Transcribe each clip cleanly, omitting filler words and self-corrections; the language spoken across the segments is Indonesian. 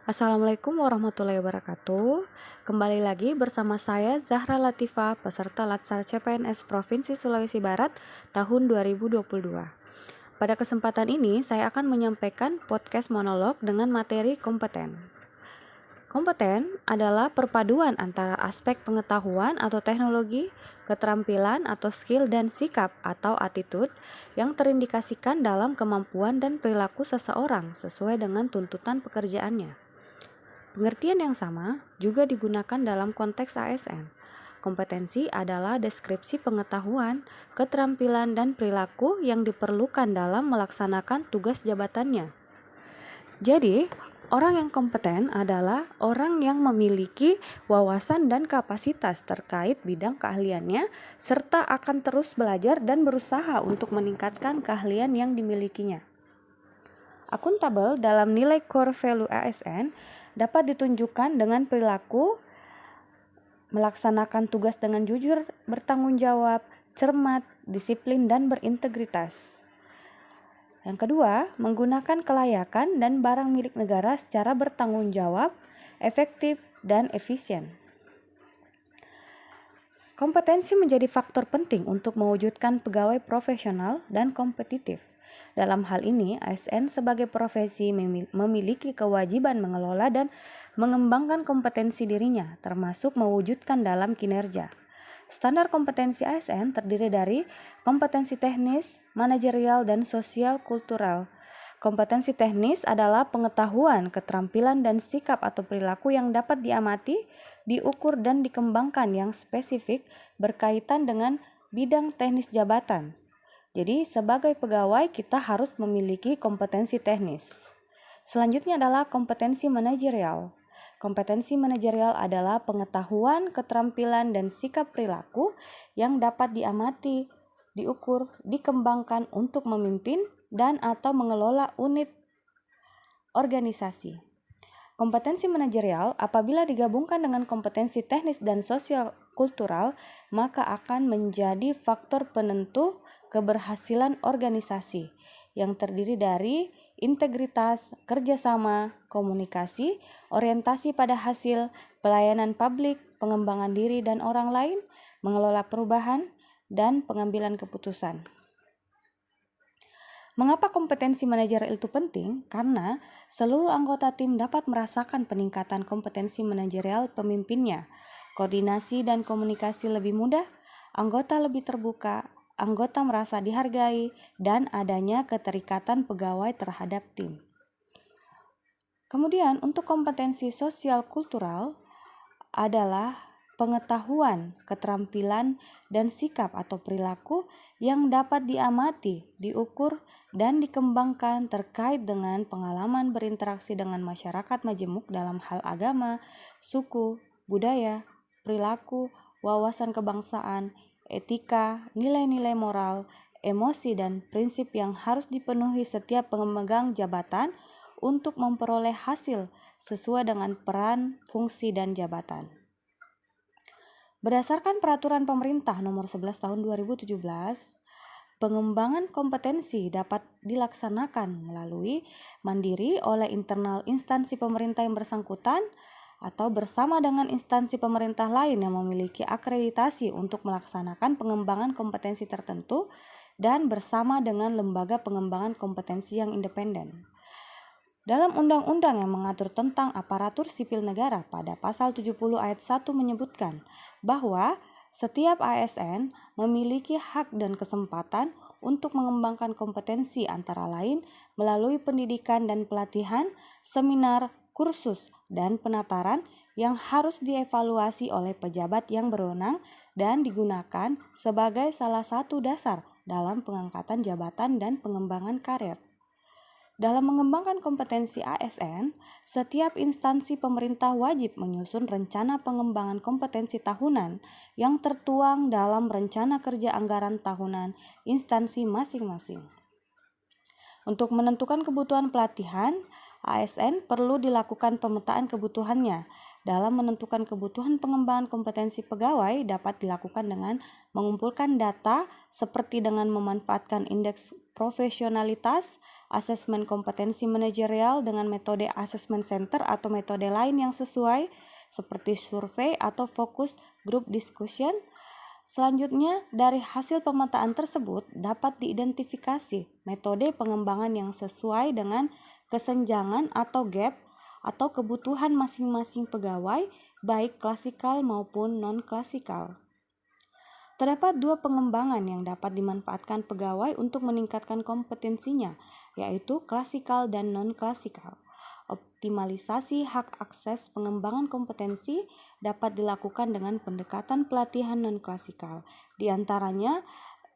Assalamualaikum warahmatullahi wabarakatuh. Kembali lagi bersama saya Zahra Latifah, peserta Latsar CPNS Provinsi Sulawesi Barat tahun 2022. Pada kesempatan ini saya akan menyampaikan podcast monolog dengan materi kompeten. Kompeten adalah perpaduan antara aspek pengetahuan atau teknologi, keterampilan atau skill dan sikap atau attitude yang terindikasikan dalam kemampuan dan perilaku seseorang sesuai dengan tuntutan pekerjaannya. Pengertian yang sama juga digunakan dalam konteks ASN. Kompetensi adalah deskripsi pengetahuan, keterampilan, dan perilaku yang diperlukan dalam melaksanakan tugas jabatannya. Jadi, orang yang kompeten adalah orang yang memiliki wawasan dan kapasitas terkait bidang keahliannya, serta akan terus belajar dan berusaha untuk meningkatkan keahlian yang dimilikinya. Akuntabel dalam nilai core value ASN dapat ditunjukkan dengan perilaku melaksanakan tugas dengan jujur, bertanggung jawab, cermat, disiplin, dan berintegritas. Yang kedua, menggunakan kelayakan dan barang milik negara secara bertanggung jawab, efektif, dan efisien. Kompetensi menjadi faktor penting untuk mewujudkan pegawai profesional dan kompetitif. Dalam hal ini, ASN sebagai profesi memiliki kewajiban mengelola dan mengembangkan kompetensi dirinya, termasuk mewujudkan dalam kinerja. Standar kompetensi ASN terdiri dari kompetensi teknis, manajerial, dan sosial kultural. Kompetensi teknis adalah pengetahuan, keterampilan, dan sikap atau perilaku yang dapat diamati, diukur, dan dikembangkan yang spesifik berkaitan dengan bidang teknis jabatan. Jadi, sebagai pegawai kita harus memiliki kompetensi teknis. Selanjutnya adalah kompetensi manajerial. Kompetensi manajerial adalah pengetahuan, keterampilan, dan sikap perilaku yang dapat diamati, diukur, dikembangkan untuk memimpin dan atau mengelola unit organisasi. Kompetensi manajerial apabila digabungkan dengan kompetensi teknis dan sosial kultural, maka akan menjadi faktor penentu keberhasilan organisasi yang terdiri dari integritas, kerjasama, komunikasi, orientasi pada hasil, pelayanan publik, pengembangan diri dan orang lain, mengelola perubahan, dan pengambilan keputusan. Mengapa kompetensi manajerial itu penting? Karena seluruh anggota tim dapat merasakan peningkatan kompetensi manajerial pemimpinnya. Koordinasi dan komunikasi lebih mudah, anggota lebih terbuka, anggota merasa dihargai, dan adanya keterikatan pegawai terhadap tim. Kemudian untuk kompetensi sosial kultural adalah pengetahuan, keterampilan, dan sikap atau perilaku yang dapat diamati, diukur, dan dikembangkan terkait dengan pengalaman berinteraksi dengan masyarakat majemuk dalam hal agama, suku, budaya, perilaku, wawasan kebangsaan, etika, nilai-nilai moral, emosi, dan prinsip yang harus dipenuhi setiap pemegang jabatan untuk memperoleh hasil sesuai dengan peran, fungsi, dan jabatan. Berdasarkan Peraturan Pemerintah Nomor 11 Tahun 2017, pengembangan kompetensi dapat dilaksanakan melalui mandiri oleh internal instansi pemerintah yang bersangkutan atau bersama dengan instansi pemerintah lain yang memiliki akreditasi untuk melaksanakan pengembangan kompetensi tertentu dan bersama dengan lembaga pengembangan kompetensi yang independen. Dalam undang-undang yang mengatur tentang aparatur sipil negara pada pasal 70 ayat 1 menyebutkan bahwa setiap ASN memiliki hak dan kesempatan untuk mengembangkan kompetensi antara lain melalui pendidikan dan pelatihan, seminar, kursus, dan penataran yang harus dievaluasi oleh pejabat yang berwenang dan digunakan sebagai salah satu dasar dalam pengangkatan jabatan dan pengembangan karir. Dalam mengembangkan kompetensi ASN, setiap instansi pemerintah wajib menyusun rencana pengembangan kompetensi tahunan yang tertuang dalam rencana kerja anggaran tahunan instansi masing-masing. Untuk menentukan kebutuhan pelatihan, ASN perlu dilakukan pemetaan kebutuhannya. Dalam menentukan kebutuhan pengembangan kompetensi pegawai dapat dilakukan dengan mengumpulkan data seperti dengan memanfaatkan indeks profesionalitas, asesmen kompetensi manajerial dengan metode assessment center atau metode lain yang sesuai seperti survei atau focus group discussion. Selanjutnya, dari hasil pemetaan tersebut dapat diidentifikasi metode pengembangan yang sesuai dengan kesenjangan atau gap atau kebutuhan masing-masing pegawai, baik klasikal maupun non-klasikal. Terdapat dua pengembangan yang dapat dimanfaatkan pegawai untuk meningkatkan kompetensinya, yaitu klasikal dan non-klasikal. Optimalisasi hak akses pengembangan kompetensi dapat dilakukan dengan pendekatan pelatihan non-klasikal, di antaranya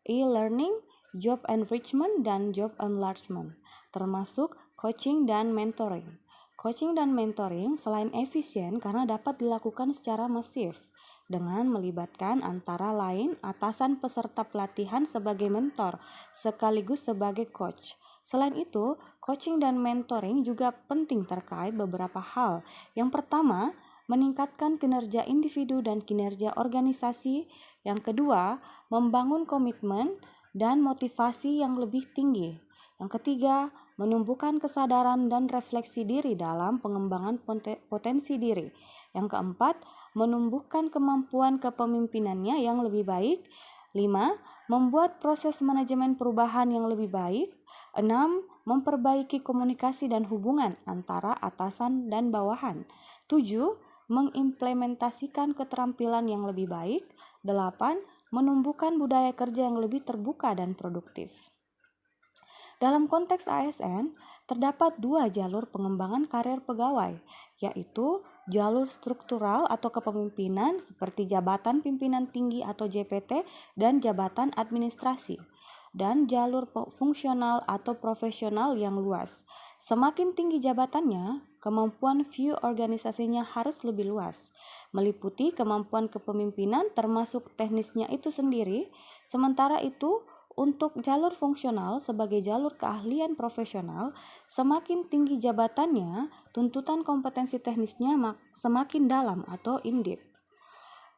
e-learning, job enrichment, dan job enlargement, termasuk coaching dan mentoring. Coaching dan mentoring selain efisien karena dapat dilakukan secara masif dengan melibatkan antara lain atasan peserta pelatihan sebagai mentor sekaligus sebagai coach. Selain itu, coaching dan mentoring juga penting terkait beberapa hal. Yang pertama, meningkatkan kinerja individu dan kinerja organisasi. Yang kedua, membangun komitmen dan motivasi yang lebih tinggi. Yang ketiga, menumbuhkan kesadaran dan refleksi diri dalam pengembangan potensi diri. Yang keempat, menumbuhkan kemampuan kepemimpinannya yang lebih baik. 5. Membuat proses manajemen perubahan yang lebih baik. 6. Memperbaiki komunikasi dan hubungan antara atasan dan bawahan. 7. Mengimplementasikan keterampilan yang lebih baik. 8. Menumbuhkan budaya kerja yang lebih terbuka dan produktif. Dalam konteks ASN, terdapat dua jalur pengembangan karir pegawai, yaitu jalur struktural atau kepemimpinan seperti jabatan pimpinan tinggi atau JPT dan jabatan administrasi, dan jalur fungsional atau profesional yang luas. Semakin tinggi jabatannya, kemampuan view organisasinya harus lebih luas, meliputi kemampuan kepemimpinan termasuk teknisnya itu sendiri. Sementara itu, untuk jalur fungsional sebagai jalur keahlian profesional, semakin tinggi jabatannya, tuntutan kompetensi teknisnya semakin dalam atau in-depth.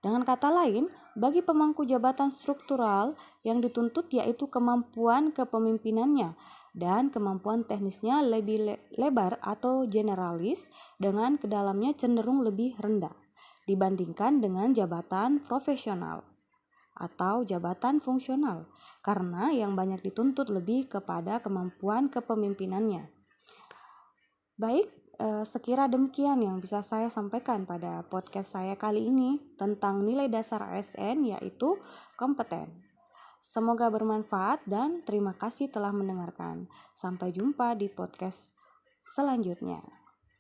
Dengan kata lain, bagi pemangku jabatan struktural yang dituntut yaitu kemampuan kepemimpinannya dan kemampuan teknisnya lebih lebar atau generalis dengan kedalamnya cenderung lebih rendah dibandingkan dengan jabatan profesional atau jabatan fungsional, karena yang banyak dituntut lebih kepada kemampuan kepemimpinannya. Baik, sekira demikian yang bisa saya sampaikan pada podcast saya kali ini tentang nilai dasar ASN, yaitu kompeten. Semoga bermanfaat dan terima kasih telah mendengarkan. Sampai jumpa di podcast selanjutnya.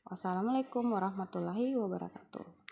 Wassalamualaikum warahmatullahi wabarakatuh.